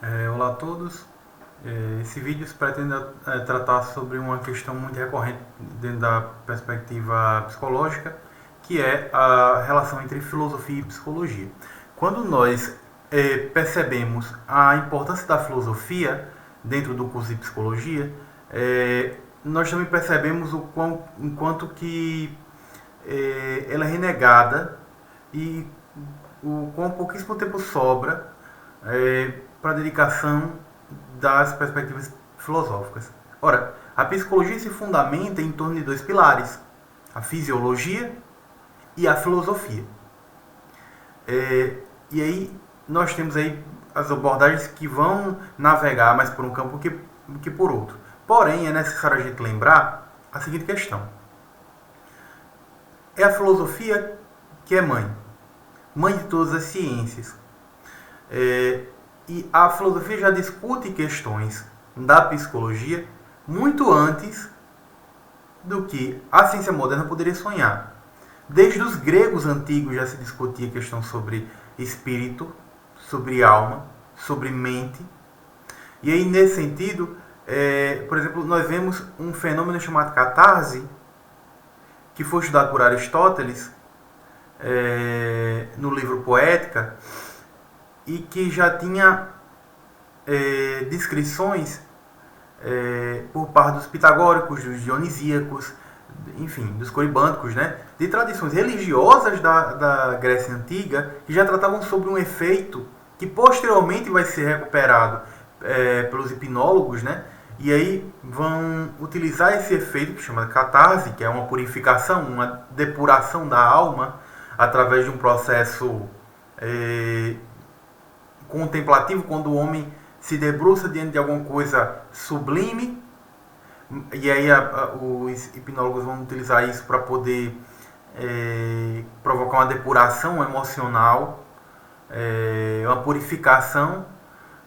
Olá a todos. Esse vídeo se pretende tratar sobre uma questão muito recorrente dentro da perspectiva psicológica, que é a relação entre filosofia e psicologia. Quando nós percebemos a importância da filosofia dentro do curso de psicologia, nós também percebemos enquanto que ela é renegada e o quão pouquíssimo tempo sobra para a dedicação das perspectivas filosóficas. Ora, a psicologia se fundamenta em torno de dois pilares: a fisiologia e a filosofia. E aí nós temos aí as abordagens que vão navegar mais por um campo que por outro. Porém, é necessário a gente lembrar a seguinte questão: é a filosofia que é mãe de todas as ciências. E a filosofia já discute questões da psicologia muito antes do que a ciência moderna poderia sonhar. Desde os gregos antigos já se discutia questão sobre espírito, sobre alma, sobre mente. E aí, nesse sentido, por exemplo, nós vemos um fenômeno chamado catarse, que foi estudado por Aristóteles no livro Poética, e que já tinha descrições por parte dos pitagóricos, dos dionisíacos, enfim, dos coribânticos, né, de tradições religiosas da Grécia Antiga, que já tratavam sobre um efeito que posteriormente vai ser recuperado pelos hipnólogos, né, e aí vão utilizar esse efeito que chama de catarse, que é uma purificação, uma depuração da alma através de um processo contemplativo, quando o homem se debruça diante de alguma coisa sublime, e aí os hipnólogos vão utilizar isso para poder provocar uma depuração emocional, uma purificação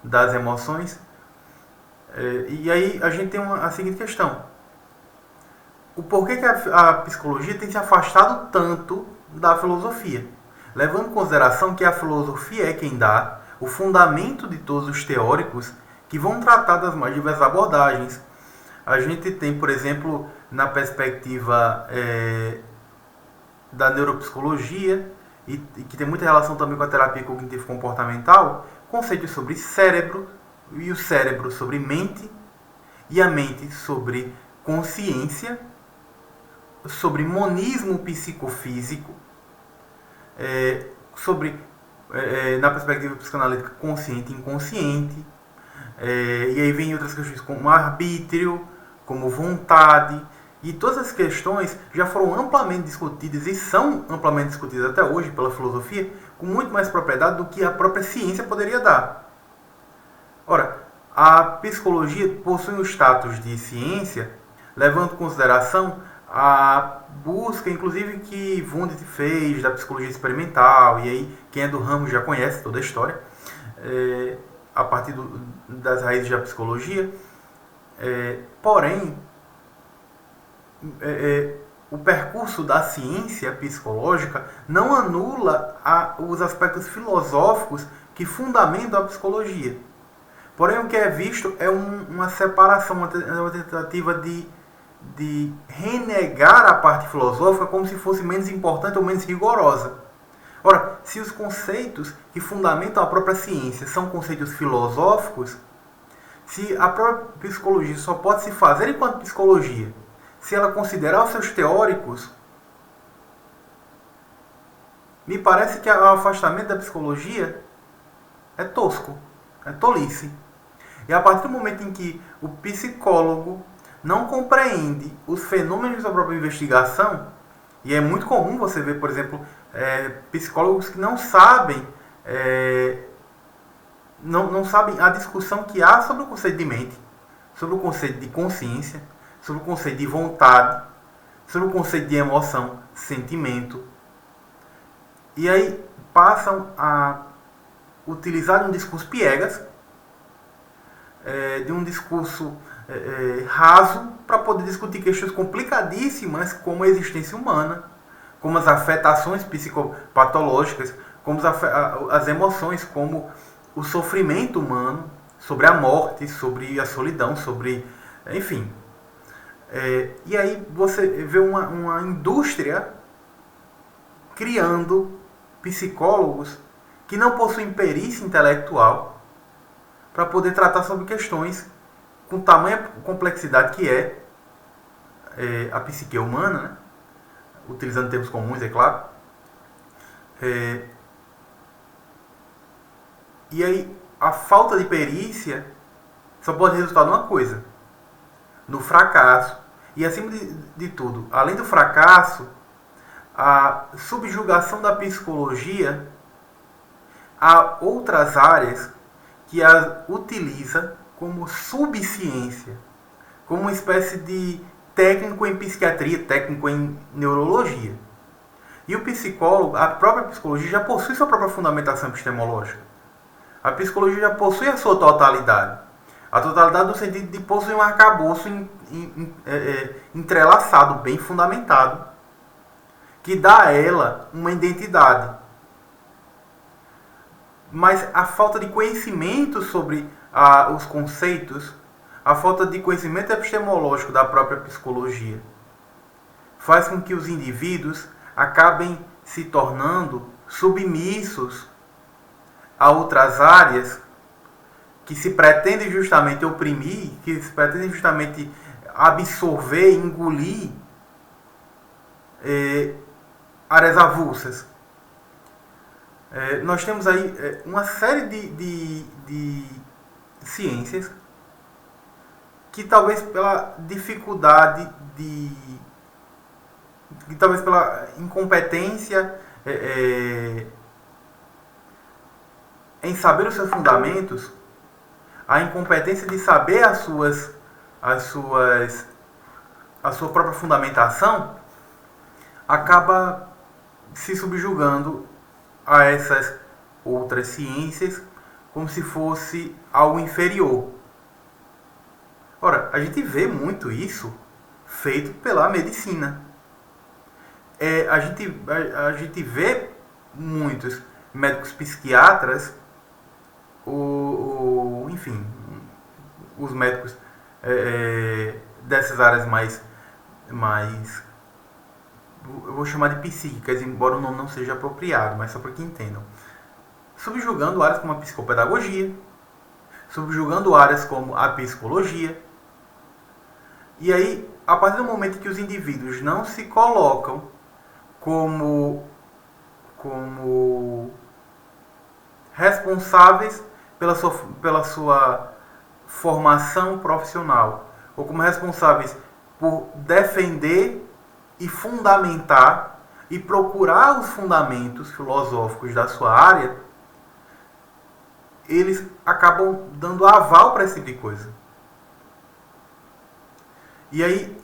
das emoções. E aí a gente tem a seguinte questão: o porquê que a psicologia tem se afastado tanto da filosofia, levando em consideração que a filosofia é quem dá o fundamento de todos os teóricos que vão tratar das mais diversas abordagens. A gente tem, por exemplo, na perspectiva da neuropsicologia, e que tem muita relação também com a terapia cognitivo-comportamental, conceitos sobre cérebro, e o cérebro sobre mente, e a mente sobre consciência, sobre monismo psicofísico, sobre na perspectiva psicanalítica, consciente e inconsciente. E aí vem outras questões como arbítrio, como vontade, e todas as questões já foram amplamente discutidas e são amplamente discutidas até hoje pela filosofia com muito mais propriedade do que a própria ciência poderia dar. Ora, a psicologia possui um status de ciência, levando em consideração a busca, inclusive, que Wundt fez da psicologia experimental, e aí quem é do ramo já conhece toda a história, a partir das raízes da psicologia. Porém, o percurso da ciência psicológica não anula os aspectos filosóficos que fundamentam a psicologia. Porém, o que é visto é uma separação, uma tentativa de renegar a parte filosófica como se fosse menos importante ou menos rigorosa. Ora, se os conceitos que fundamentam a própria ciência são conceitos filosóficos, se a própria psicologia só pode se fazer enquanto psicologia se ela considerar os seus teóricos, me parece que o afastamento da psicologia é tosco, é tolice. E a partir do momento em que o psicólogo não compreende os fenômenos da própria investigação, e é muito comum você ver, por exemplo, psicólogos que não sabem não sabem a discussão que há sobre o conceito de mente, sobre o conceito de consciência, sobre o conceito de vontade, sobre o conceito de emoção, sentimento. E aí passam a utilizar um discurso piegas, de um discurso raso, para poder discutir questões complicadíssimas como a existência humana, como as afetações psicopatológicas, como as emoções, como o sofrimento humano, sobre a morte, sobre a solidão, sobre... enfim. E aí você vê uma indústria criando psicólogos que não possuem perícia intelectual para poder tratar sobre questões com tamanha complexidade que a psique humana, né? Utilizando termos comuns, é claro. E aí a falta de perícia só pode resultar numa coisa: no fracasso. E acima de tudo, além do fracasso, a subjugação da psicologia a outras áreas que a utiliza como subciência, como uma espécie de técnico em psiquiatria, técnico em neurologia. E o psicólogo, a própria psicologia já possui sua própria fundamentação epistemológica. A psicologia já possui a sua totalidade. A totalidade no sentido de possuir um arcabouço entrelaçado, bem fundamentado, que dá a ela uma identidade. Mas a falta de conhecimento sobre os conceitos, a falta de conhecimento epistemológico da própria psicologia, faz com que os indivíduos acabem se tornando submissos a outras áreas que se pretendem justamente oprimir, que se pretendem justamente absorver, engolir áreas avulsas. Nós temos aí uma série de ciências que talvez pela dificuldade que talvez pela incompetência em saber os seus fundamentos, a incompetência de saber a sua própria fundamentação, acaba se subjugando a essas outras ciências como se fosse algo inferior. Ora, a gente vê muito isso feito pela medicina. A gente vê muitos médicos psiquiatras, enfim, os médicos dessas áreas mais, eu vou chamar de psíquicas, embora o nome não seja apropriado, mas só para que entendam, subjugando áreas como a psicopedagogia, subjugando áreas como a psicologia. E aí, a partir do momento que os indivíduos não se colocam como responsáveis pela sua formação profissional, ou como responsáveis por defender e fundamentar e procurar os fundamentos filosóficos da sua área, eles acabam dando aval para esse tipo de coisa. E aí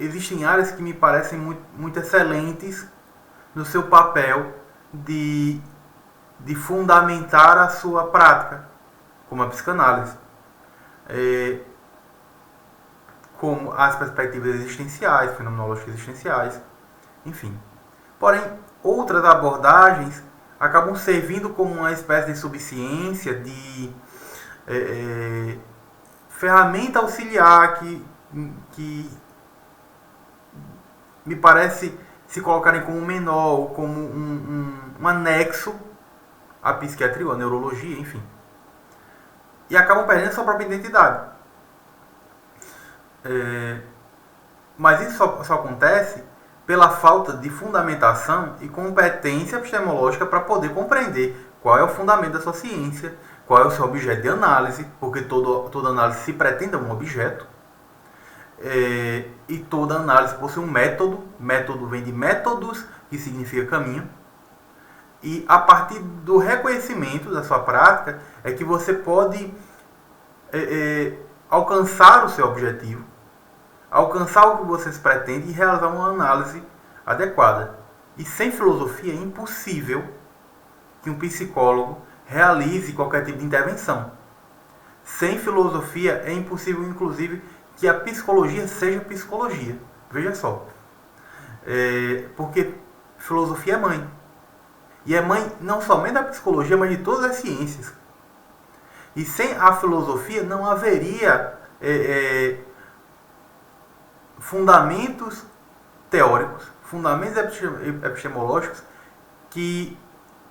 existem áreas que me parecem muito excelentes no seu papel de fundamentar a sua prática, como a psicanálise, como as perspectivas existenciais, fenomenológicas existenciais, enfim. Porém, outras abordagens acabam servindo como uma espécie de subciência, de ferramenta auxiliar que me parece se colocarem como menor, ou como um anexo à psiquiatria, ou à neurologia, enfim. E acabam perdendo sua própria identidade. Mas isso só acontece pela falta de fundamentação e competência epistemológica para poder compreender qual é o fundamento da sua ciência, qual é o seu objeto de análise, porque toda análise se pretende a um objeto, e toda análise possui um método. Método vem de métodos, que significa caminho, e a partir do reconhecimento da sua prática é que você pode alcançar o seu objetivo, alcançar o que você pretende e realizar uma análise adequada. E sem filosofia é impossível que um psicólogo realize qualquer tipo de intervenção. Sem filosofia é impossível, inclusive, que a psicologia seja psicologia. Veja só. Porque filosofia é mãe. E é mãe não somente da psicologia, mas de todas as ciências. E sem a filosofia não haveria fundamentos teóricos, fundamentos epistemológicos que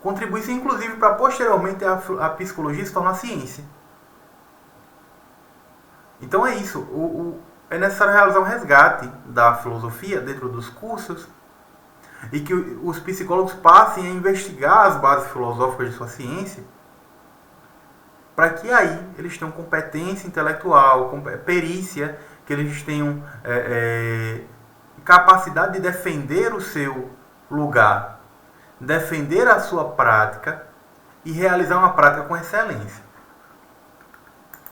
contribuíssem inclusive para posteriormente a psicologia se tornar ciência. Então é isso, é necessário realizar um resgate da filosofia dentro dos cursos e que os psicólogos passem a investigar as bases filosóficas de sua ciência, para que aí eles tenham competência intelectual, perícia, que eles tenham capacidade de defender o seu lugar, defender a sua prática e realizar uma prática com excelência.